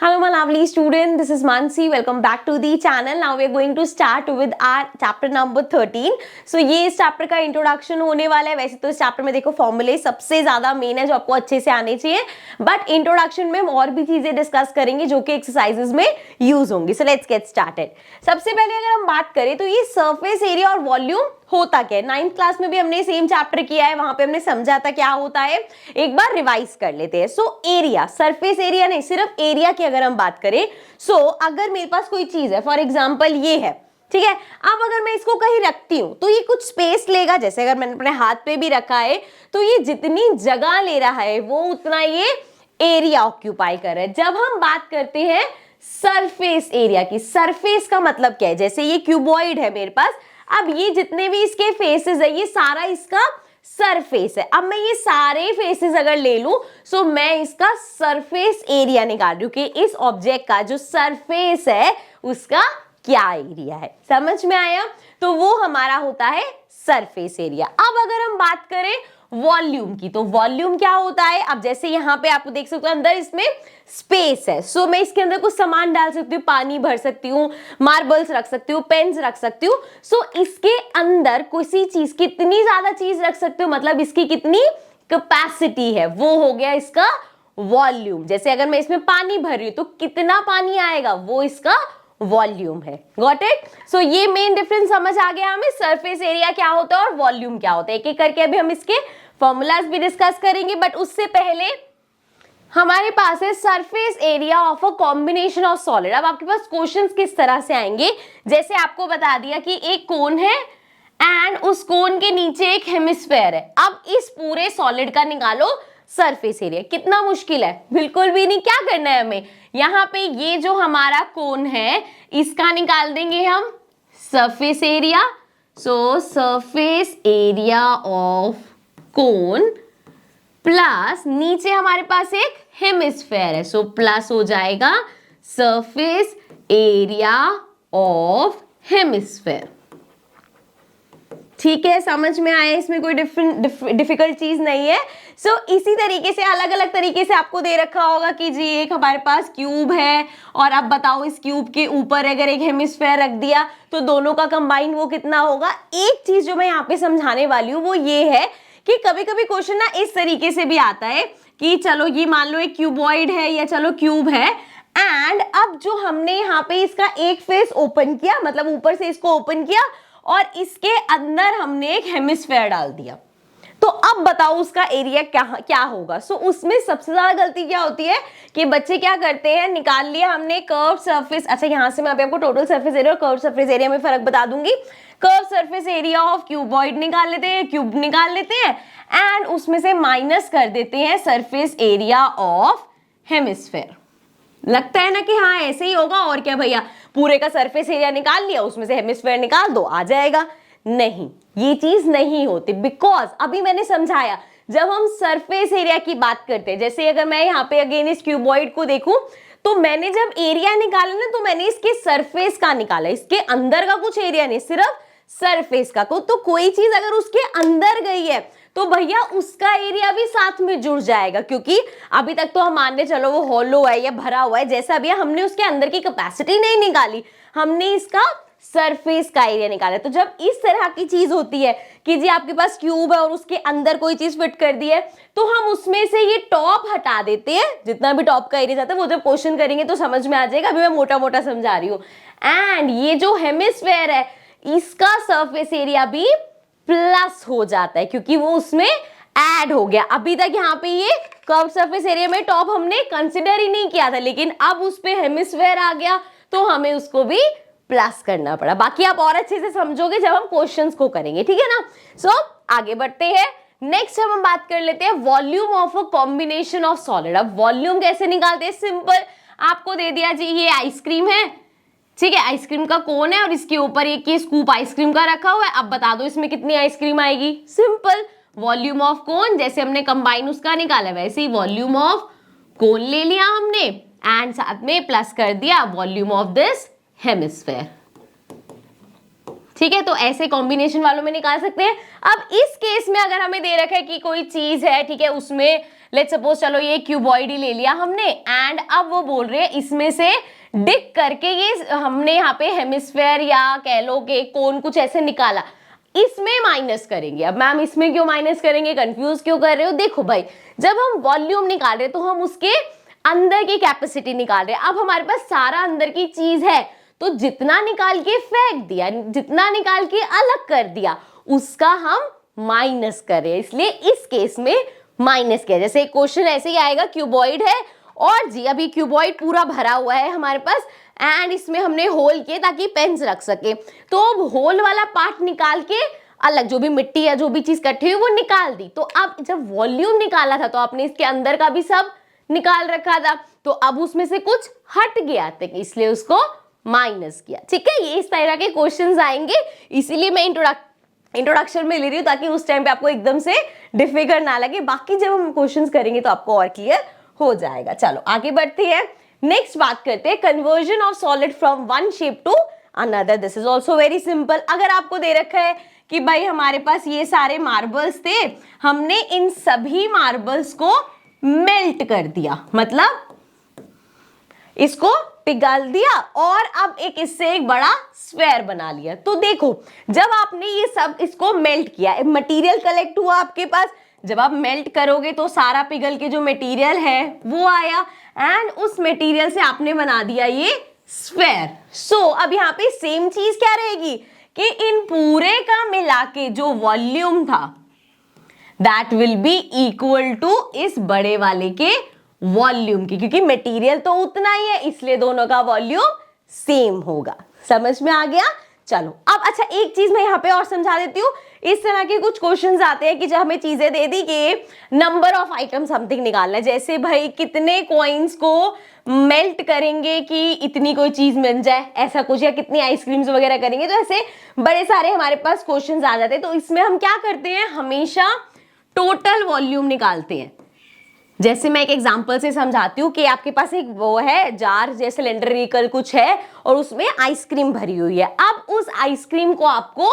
Hello my lovely student, this is Mansi. Welcome back to the channel. Now we are going to start with our chapter number 13. So ये इस chapter का introduction होने वाला है. वैसे तो इस चैप्टर में देखो फॉर्मूले सबसे ज्यादा मेन है जो आपको अच्छे से आने चाहिए, बट इंट्रोडक्शन में हम और भी चीजें डिस्कस करेंगे जो कि एक्सरसाइजेज में यूज होंगी. So let's get started. सबसे पहले अगर हम बात करें तो ये सरफेस एरिया और वॉल्यूम होता क्या है. 9th क्लास में भी हमने सेम चैप्टर किया है, वहां पे हमने समझा था क्या होता है. एक बार रिवाइज कर लेते हैं. सो एरिया, सरफेस एरिया नहीं, सिर्फ एरिया की अगर हम बात करें. सो अगर मेरे पास कोई चीज है, फॉर एग्जांपल ये है, ठीक है. अब अगर मैं इसको कहीं रखती हूं तो ये कुछ स्पेस लेगा. जैसे अगर मैंने अपने हाथ पे भी रखा है तो ये जितनी जगह ले रहा है वो उतना ये एरिया ऑक्यूपाई कर रहा है. जब हम बात करते हैं सरफेस एरिया की, सरफेस का मतलब क्या है. जैसे ये क्यूबॉइड है मेरे पास, अब ये जितने भी इसके फेसेस है ये सारा इसका सरफेस है. अब मैं ये सारे फेसेस अगर ले लूं सो मैं इसका सरफेस एरिया निकाल रही हूं कि इस ऑब्जेक्ट का जो सरफेस है उसका क्या एरिया है. समझ में आया. तो वो हमारा होता है सरफेस एरिया. अब अगर हम बात करें वॉल्यूम की, तो वॉल्यूम क्या होता है. अब जैसे यहाँ पे आपको देख सकते हो अंदर इसमें स्पेस है, सो मैं इसके अंदर कुछ सामान डाल सकती हूँ, पानी भर सकती हूँ, मार्बल्स रख सकती हूँ, पेन्स रख सकती हूँ. सो इसके अंदर किसी चीज, कितनी ज्यादा चीज रख सकते हो, मतलब इसकी कितनी कैपेसिटी है, वो हो गया इसका वॉल्यूम. जैसे अगर मैं इसमें पानी भर रही हूँ तो कितना पानी आएगा, वो इसका वॉल्यूम है. Got it. सो ये मेन डिफरेंस समझ आ गया हमें. सरफेस एरिया क्या होता है और वॉल्यूम क्या होता है. एक एक करके अभी हम इसके फॉर्मूलाज भी डिस्कस करेंगे, बट उससे पहले हमारे पास है surface area of a combination of solid. अब आपके पास क्वेश्चंस किस तरह से आएंगे, जैसे आपको बता दिया कि एक कोन है एंड उस कोन के नीचे एक हेमिस्फेयर है. अब इस पूरे सॉलिड का निकालो सरफेस एरिया. कितना मुश्किल है, बिल्कुल भी नहीं. क्या करना है हमें, यहाँ पे ये जो हमारा कोन है इसका निकाल देंगे हम surface area. So surface area of cone plus नीचे हमारे पास एक हेमिस्फेयर है, सो प्लस हो जाएगा सरफेस एरिया ऑफ हेमिस्फेयर. ठीक है, समझ में आया. इसमें कोई डिफिकल्ट चीज नहीं है. सो इसी तरीके से अलग अलग तरीके से आपको दे रखा होगा कि जी एक हमारे पास क्यूब है और अब बताओ इस क्यूब के ऊपर अगर एक हेमिस्फेयर रख दिया तो दोनों का कंबाइन वो कितना होगा. एक चीज जो मैं यहाँ पे समझाने वाली हूँ वो ये है कि कभी कभी क्वेश्चन ना इस तरीके से भी आता है कि चलो ये मान लो एक क्यूबॉइड है या चलो क्यूब है, एंड अब जो हमने यहाँ पे इसका एक फेस ओपन किया, मतलब ऊपर से इसको ओपन किया और इसके अंदर हमने एक हेमिस्फेयर डाल दिया, तो अब बताओ उसका एरिया क्या होगा. सो उसमें सबसे ज्यादा गलती क्या होती है कि बच्चे क्या करते हैं, निकाल लिया हमने कर्व सरफेस. अच्छा, यहां से मैं अभी आपको टोटल सरफेस एरिया और कर्व सरफेस एरिया में फर्क बता दूंगी. Curve surface area of cuboid निकाल लेते हैं, क्यूब निकाल लेते हैं एंड उसमें से माइनस कर देते हैं सरफेस एरिया ऑफ हेमिस्फेयर. लगता है ना कि हाँ ऐसे ही होगा, और क्या भैया पूरे का सरफेस एरिया निकाल लिया उसमें से हेमिस्फेयर निकाल दो आ जाएगा. नहीं, ये चीज नहीं होती. बिकॉज अभी मैंने समझाया जब हम सरफेस एरिया की बात करते हैं, जैसे अगर मैं यहाँ पे अगेन इस क्यूबॉइड को देखूं तो मैंने जब एरिया निकाला ना तो मैंने इसके सरफेस का निकाला, इसके अंदर का कुछ एरिया नहीं, सिर्फ सरफेस का. तो कोई चीज अगर उसके अंदर गई है तो भैया उसका एरिया भी साथ में जुड़ जाएगा, क्योंकि अभी तक तो हम मानने चलो वो हॉलो है या भरा हुआ है जैसा भी है, हमने उसके अंदर की कैपेसिटी नहीं निकाली, हमने इसका सरफेस का एरिया निकाला. तो जब इस तरह की चीज होती है कि जी आपके पास क्यूब है और उसके अंदर कोई चीज फिट कर दी है, तो हम उसमें से ये टॉप हटा देते हैं, जितना भी टॉप का एरिया जाता है वो जब क्वेश्चन करेंगे तो समझ में आ जाएगा. अभी मैं मोटा मोटा समझा रही हूँ. एंड ये जो हेमिस्फेयर है इसका सरफेस एरिया भी प्लस हो जाता है क्योंकि वो उसमें ऐड हो गया. अभी तक यहाँ पे ये कर्व सरफेस एरिया में टॉप हमने कंसिडर ही नहीं किया था, लेकिन अब उस पे हेमिस्फेयर आ गया तो हमें उसको भी प्लस करना पड़ा. बाकी आप और अच्छे से समझोगे जब हम क्वेश्चंस को करेंगे, ठीक है ना. सो आगे बढ़ते हैं. नेक्स्ट हम बात कर लेते हैं volume of a combination of solid. अब वॉल्यूम कैसे निकालते हैं, सिंपल. आपको दे दिया जी ये आइसक्रीम है, ठीक है, आइसक्रीम का कोन है और इसके ऊपर एक ये स्कूप आइसक्रीम का रखा हुआ है. अब बता दो इसमें कितनी आइसक्रीम आएगी. सिंपल, वॉल्यूम ऑफ कोन, जैसे हमने कंबाइन उसका निकाला वैसे ही वॉल्यूम ऑफ कोन ले लिया हमने एंड साथ में प्लस कर दिया वॉल्यूम ऑफ दिस हेमिस्फेयर. ठीक है, तो ऐसे कॉम्बिनेशन वालों में निकाल सकते हैं. अब इस केस में अगर हमें दे रखा है कि कोई चीज है, ठीक है, उसमें लेट्स सपोज चलो ये क्यूबॉइड ही ले लिया हमने, एंड अब वो बोल रहे हैं इसमें से डिक करके ये हमने यहाँ पे हेमिस्फेयर या कह लो कि कोन कुछ ऐसे निकाला, इसमें माइनस करेंगे। अब मैम इसमें क्यों माइनस करेंगे, कंफ्यूज क्यों कर रहे हो? देखो भाई, जब हम वॉल्यूम निकाल रहे हैं तो हम उसके अंदर की कैपेसिटी निकाल रहे हैं। अब हमारे पास सारा अंदर की चीज है, तो जितना निकाल के फेंक दिया, जितना निकाल के अलग कर दिया, उसका हम माइनस कर रहे हैं, इसलिए इस केस में माइनस किया। जैसे एक क्वेश्चन ऐसे ही आएगा, क्यूबॉइड है और जी अभी क्यूबॉइड पूरा भरा हुआ है हमारे पास, एंड इसमें हमने होल किए ताकि पेन्स रख सके, तो अब होल वाला पार्ट निकाल के अलग जो भी मिट्टी या जो भी चीज इकट्ठी हुई वो निकाल दी। तो अब जब वॉल्यूम निकाला था तो आपने इसके अंदर का भी सब निकाल रखा था, तो अब उसमें से कुछ हट गया था, इसलिए उसको माइनस किया। ठीक है, ये इस तरह के क्वेश्चंस आएंगे, इसीलिए मैं इंट्रोडक्शन में ले रही हूँ ताकि उस टाइम पे आपको एकदम से डिफिकल्ट ना लगे। बाकी जब हम क्वेश्चंस करेंगे तो आपको और क्लियर हो जाएगा। चलो आगे बढ़ते हैं, नेक्स्ट बात करते हैं conversion of solid from one shape to another. This is also very simple. अगर आपको दे रखा है कि भाई हमारे पास ये सारे मार्बल्स थे, हमने इन सभी मार्बल्स को मेल्ट कर दिया, मतलब इसको पिघल दिया और अब एक इससे एक बड़ा स्फेयर बना लिया। तो देखो, जब आपने ये सब इसको मेल्ट किया, मटेरियल कलेक्ट हुआ आपके पास, जब आप मेल्ट करोगे तो सारा पिघल के जो मटेरियल है वो आया, एंड उस मटेरियल से आपने बना दिया ये स्फेयर। सो अब यहाँ पे सेम चीज क्या रहेगी कि इन पूरे का मिला के जो वॉल्यूम था that will be equal to इस बड़े वाले के वॉल्यूम की, क्योंकि मटेरियल तो उतना ही है इसलिए दोनों का वॉल्यूम सेम होगा। समझ में आ गया? चलो अब अच्छा एक चीज मैं यहाँ पे और समझा देती हूँ। इस तरह के कुछ क्वेश्चंस आते हैं कि जब हमें चीजें दे दी कि नंबर ऑफ आइटम समथिंग निकालना है, जैसे भाई कितने कॉइन्स को मेल्ट करेंगे कि इतनी कोई चीज मिल जाए, ऐसा कुछ, या कितनी आइसक्रीम्स वगैरह करेंगे, तो ऐसे बड़े सारे हमारे पास क्वेश्चंस आ जाते हैं। तो इसमें हम क्या करते हैं, हमेशा टोटल वॉल्यूम निकालते हैं। जैसे मैं एक एग्जांपल से समझाती हूँ कि आपके पास एक वो है जार, जैसे सिलेंड्रिकल कुछ है और उसमें आइसक्रीम भरी हुई है। अब उस आइसक्रीम को आपको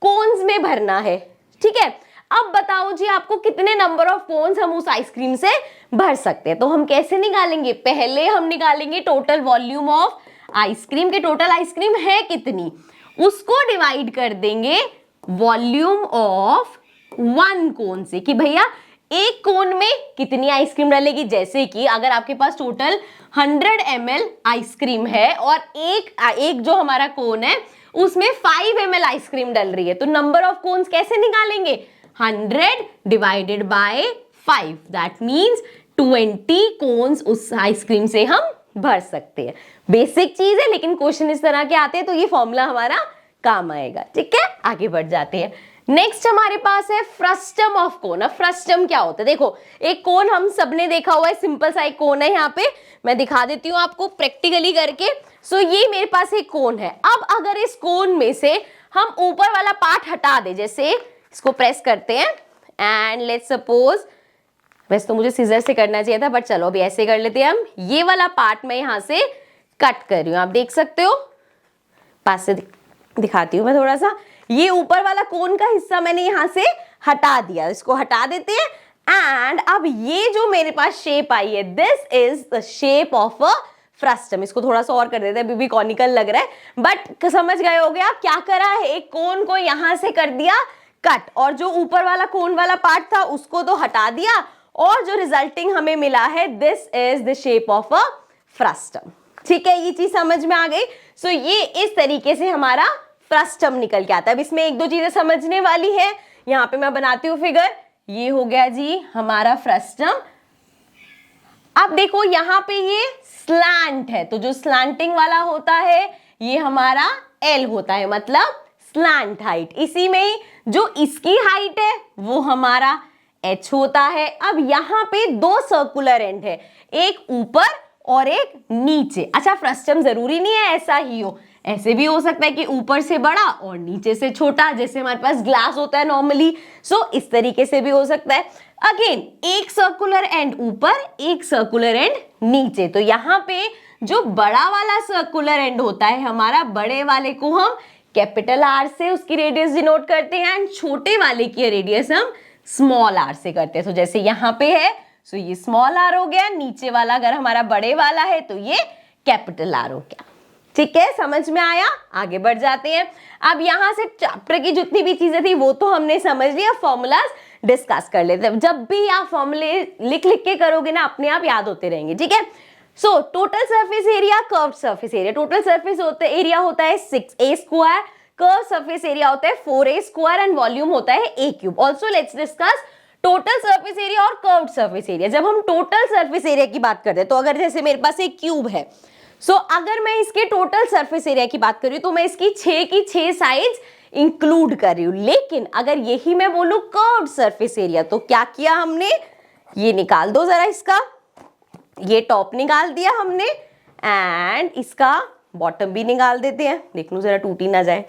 कोन्स में भरना है, ठीक है। अब बताओ जी आपको कितने नंबर ऑफ कोन्स हम उस आइसक्रीम से भर सकते हैं। तो हम कैसे निकालेंगे, पहले हम निकालेंगे टोटल वॉल्यूम ऑफ आइसक्रीम के, टोटल आइसक्रीम है कितनी, उसको डिवाइड कर देंगे वॉल्यूम ऑफ वन कोन से, कि भैया एक कोन में कितनी आइसक्रीम डलेगी। जैसे कि अगर आपके पास टोटल 100 ml आइसक्रीम है और एक जो हमारा कोन है उसमें 5 ml आइसक्रीम डल रही है, तो नंबर ऑफ कोन्स कैसे निकालेंगे, 100 divided by 5, that means 20 cones उस आइसक्रीम से हम भर सकते हैं। बेसिक चीज है, लेकिन क्वेश्चन इस तरह के आते हैं तो ये फॉर्मूला हमारा काम आएगा। ठीक है, आगे बढ़ जाते हैं। नेक्स्ट हमारे पास है फ्रस्टम ऑफ कोन। अब फ्रस्टम क्या होता है, देखो एक कोन हम सबने देखा हुआ है, सिंपल सा एक कोन है, यहाँ पे मैं दिखा देती हूँ आपको प्रैक्टिकली करके। सो ये मेरे पास एक कोन है। अब अगर इस कोन में से हम ऊपर वाला पार्ट हटा दे, जैसे इसको प्रेस करते हैं एंड लेट्स सपोज, वैसे तो मुझे सीजर से करना चाहिए था बट चलो अभी ऐसे कर लेते हैं हम। ये वाला पार्ट मैं यहाँ से कट कर रही हूँ, आप देख सकते हो, पास से दिखाती हूँ मैं थोड़ा सा। ये ऊपर वाला कोन का हिस्सा मैंने यहाँ से हटा दिया, इसको हटा देते हैं। एंड अब ये जो मेरे पास शेप आई है, this is the shape of a frustum. इसको थोड़ा सा और कर देते हैं, अभी भी कॉनिकल लग रहा है, बट समझ गए हो गया क्या करा है, एक कोन को यहाँ से कर दिया कट, और जो ऊपर वाला कोन वाला पार्ट था उसको तो हटा दिया, और जो रिजल्टिंग हमें मिला है this is the shape of a frustum. ठीक है, ये चीज समझ में आ गई। सो ये इस तरीके से हमारा फ्रस्टम निकल के आता है। अब इसमें एक दो चीजें समझने वाली है, यहाँ पे मैं बनाती हूँ फिगर। ये हो गया जी हमारा फ्रस्टम। अब देखो यहाँ पे ये स्लैंट है, तो जो स्लैंटिंग वाला होता है ये हमारा एल होता है, मतलब स्लैंट हाइट। इसी में ही जो इसकी हाइट है वो हमारा एच होता है। अब यहाँ पे दो सर्कुलर एंड है, एक ऊपर और एक नीचे। अच्छा, फ्रस्टम जरूरी नहीं है ऐसा ही हो, ऐसे भी हो सकता है कि ऊपर से बड़ा और नीचे से छोटा, जैसे हमारे पास ग्लास होता है नॉर्मली। सो इस तरीके से भी हो सकता है। अगेन एक सर्कुलर एंड ऊपर, एक सर्कुलर एंड नीचे। तो यहाँ पे जो बड़ा वाला सर्कुलर एंड होता है हमारा, बड़े वाले को हम कैपिटल आर से उसकी रेडियस डिनोट करते हैं, एंड छोटे वाले की रेडियस हम स्मॉल आर से करते हैं। तो जैसे यहाँ पे है, सो ये स्मॉल आर हो गया, नीचे वाला अगर हमारा बड़े वाला है तो ये कैपिटल आर हो गया। ठीक है, समझ में आया? आगे बढ़ जाते हैं। अब यहां से चैप्टर की जितनी भी चीजें थी वो तो हमने समझ लिया, फॉर्मूलाज डिस्कस कर लेते हैं। जब भी आप फॉर्मूले लिख लिख के करोगे ना, अपने आप याद होते रहेंगे। ठीक है, so total surface area, curved surface area. Total surface area होता है 6a square, curve surface area होता है 4a स्क्वायर एंड वॉल्यूम होता है a cube. Also let's discuss total surface area और कर्व्ड सरफेस एरिया। जब हम टोटल सरफेस एरिया की बात करते हैं तो अगर जैसे मेरे पास एक क्यूब है, सो अगर मैं इसके टोटल सरफेस एरिया की बात कर रही हूं तो मैं इसकी 6 की 6 साइड्स इंक्लूड कर रही हूं। लेकिन अगर यही मैं बोलूं कर्व्ड सरफेस एरिया, तो क्या किया हमने, ये निकाल दो जरा, इसका ये टॉप निकाल दिया हमने एंड इसका बॉटम भी निकाल देते हैं, देख लो जरा टूटी ना जाए।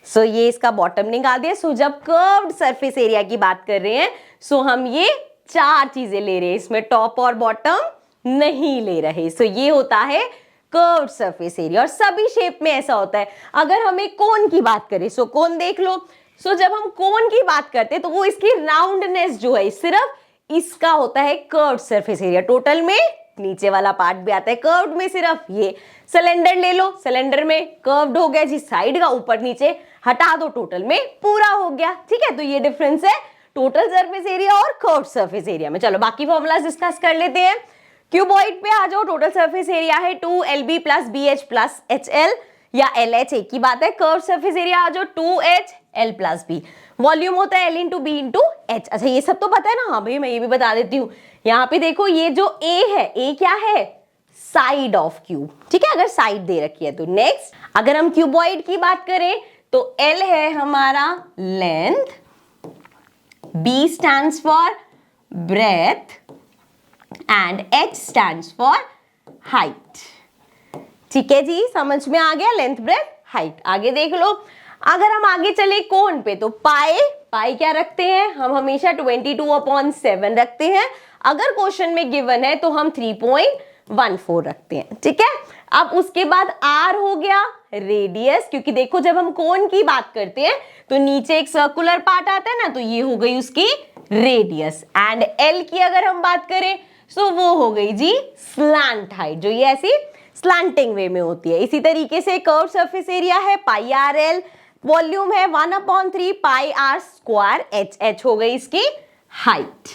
सो ये इसका बॉटम निकाल दिया। सो जब कर्व्ड सरफेस एरिया की बात कर रहे हैं, सो हम ये 4 चीजें ले रहे हैं, इसमें टॉप और बॉटम नहीं ले रहे। सो ये होता है कर्व्ड सरफेस एरिया। और सभी शेप में ऐसा होता है। अगर हम एक कोन की बात करें, सो कोन देख लो। सो जब हम कोन की बात करते हैं तो वो इसकी राउंडनेस जो है सिर्फ इसका होता है कर्व्ड सरफेस एरिया। टोटल में नीचे वाला पार्ट भी आता है कर्व्ड में, सिर्फ ये सिलेंडर ले लो, सिलेंडर में कर्व्ड हो गया जी, साइड का ऊपर नीचे हटा दो, टोटल में पूरा हो गया। ठीक है, तो ये डिफरेंस है टोटल सरफेस एरिया और कर्व्ड सरफेस एरिया में। चलो बाकी फॉर्मूलाज डिस्कस कर लेते हैं। क्यूबॉइड पे आ जाओ। टोटल सरफेस एरिया है 2LB plus BH plus HL या LH, एक ही बात है। कर्व सरफेस एरिया आ जाओ 2HL प्लस B। वॉल्यूम होता है L into B into H। अच्छा ये सब तो पता है ना? हाँ भाई मैं ये भी बता देती हूँ। यहाँ पे देखो ये जो A है, A क्या है, साइड ऑफ क्यूब। ठीक है, अगर साइड दे रखी है तो। नेक्स्ट अगर हम क्यूबॉइड की बात करें तो L है हमारा length, B stands for breadth and H stands for height. ठीक है जी, समझ में आ गया, लेंथ ब्रेथ हाइट। आगे देख लो, अगर हम आगे चले कोण पे तो पाई क्या रखते हैं हम, हमेशा 22/7 रखते हैं। अगर क्वेश्चन में गिवन है तो हम 3.14 रखते हैं। ठीक है, अब उसके बाद R हो गया रेडियस, क्योंकि देखो जब हम कोण की बात करते हैं तो नीचे एक सर्कुलर पार्ट आता है ना, तो ये हो गई उसकी रेडियस। एंड L की अगर हम बात करें सो वो हो गई जी स्लैंट हाइट, जो ये ऐसी स्लैंटिंग वे में होती है। इसी तरीके से कर्व सरफेस एरिया है πRL, वॉल्यूम है 1/3 πr स्क्वायर h हो गई इसकी हाइट।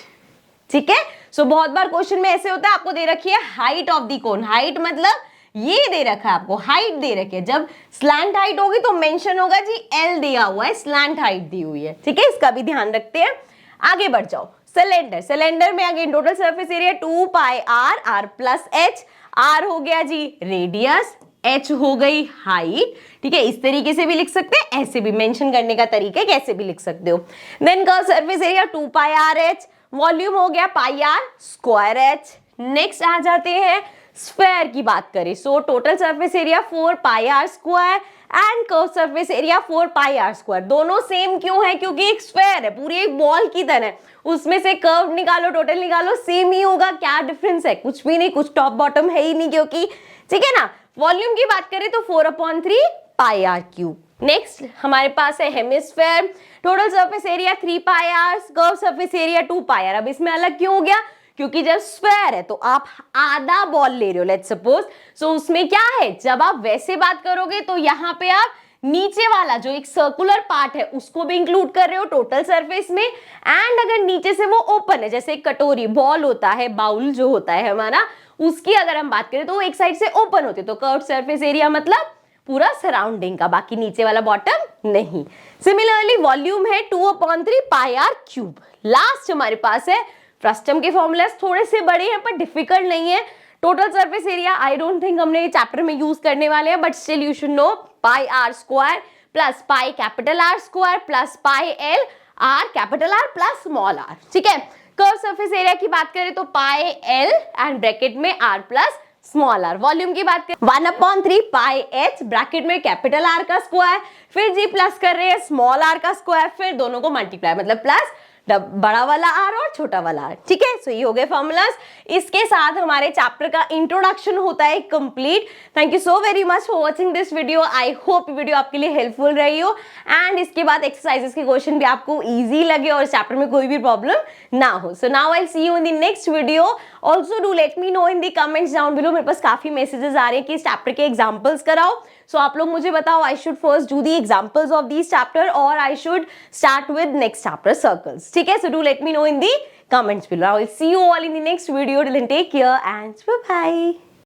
ठीक है, सो बहुत बार क्वेश्चन में ऐसे होता है, आपको दे रखी है height of the cone. Height मतलब ये दे रखा है आपको, हाइट दे रखी है। जब स्लैंट हाइट होगी तो मेंशन होगा जी L दिया हुआ है, स्लैंट हाइट दी हुई है। ठीक है, इसका भी ध्यान रखते हैं। आगे बढ़ जाओ। सिलेंडर में again total surface area 2πr, r plus h। R हो गया जी रेडियस, H हो गई हाइट। ठीक है, इस तरीके से भी लिख सकते हैं, ऐसे भी मेंशन करने का तरीका है, कैसे भी लिख सकते हो। Then curve surface area 2πrh, volume हो गया πr स्क्वायर h। नेक्स्ट आ जाते हैं स्फेयर की बात करें, so total surface area 4πr square and curve surface area 4πr square. दोनों सेम क्यों है? क्योंकि एक स्फेयर है, पूरी एक बॉल की तरह, उसमें से कर्व निकालो टोटल निकालो सेम ही होगा। क्या डिफरेंस है? कुछ भी नहीं, कुछ टॉप बॉटम है ही नहीं क्योंकि। ठीक है ना। वॉल्यूम की बात करें तो 4/3 πr क्यूब। नेक्स्ट हमारे पास है hemisphere, total surface area 3πr, curve surface area 2πr। अब इसमें अलग क्यों हो गया? क्योंकि जब स्फेयर है तो आप आधा बॉल ले रहे हो, लेट्स सपोज। सो उसमें क्या है, जब आप वैसे बात करोगे तो यहाँ पे आप नीचे वाला जो एक सर्कुलर पार्ट है उसको भी इंक्लूड कर रहे हो टोटल सरफेस में। एंड अगर नीचे से वो ओपन है, जैसे एक कटोरी बॉल होता है, बाउल जो होता है हमारा, उसकी अगर हम बात करें तो वो एक साइड से ओपन होती है। तो कर्व सरफेस एरिया मतलब पूरा सराउंडिंग का, बाकी नीचे वाला बॉटम नहीं। सिमिलरली वॉल्यूम है 2/3 πr क्यूब। लास्ट हमारे पास है फ्रस्टम के फॉर्मूलास, थोड़े से बड़े हैं पर डिफिकल्ट नहीं है। Total surface area I don't think हमने ये चैप्टर में यूज करने वाले हैं, but still you should know πr square plus pi capital R square plus pi L R capital R plus small r। ठीक है, कर्व सरफेस एरिया की बात करें तो पाई L एंड ब्रैकेट में R plus small r। Volume की बात करें 1/3 πh, ब्रैकेट में कैपिटल R का स्क्वायर, फिर जी प्लस कर रहे हैं स्मॉल r का स्क्वायर, फिर दोनों को मल्टीप्लाई मतलब प्लस बड़ा वाला आर और छोटा वाला आर, ठीक है। सो ये हो गए फॉर्मूलाज। इसके साथ हमारे चैप्टर का इंट्रोडक्शन होता है complete. Thank you so very much for watching this video. I hope video आपके लिए हेल्पफुल रही हो एंड इसके बाद एक्सरसाइजेस के क्वेश्चन भी आपको ईजी लगे और चैप्टर में कोई भी प्रॉब्लम ना हो। So now I see you in the next video. Also do let me know in the comments down below. मेरे पास काफी मैसेजेस आ रहे हैं कि इस चैप्टर के एग्जाम्पल्स कराओ। सो आप लोग मुझे बताओ, I should first do the examples of this chapter और I should start with next chapter circles, ठीक है। So do let me know in the comments below. I will see you all in the next video. Till then, take care and bye bye.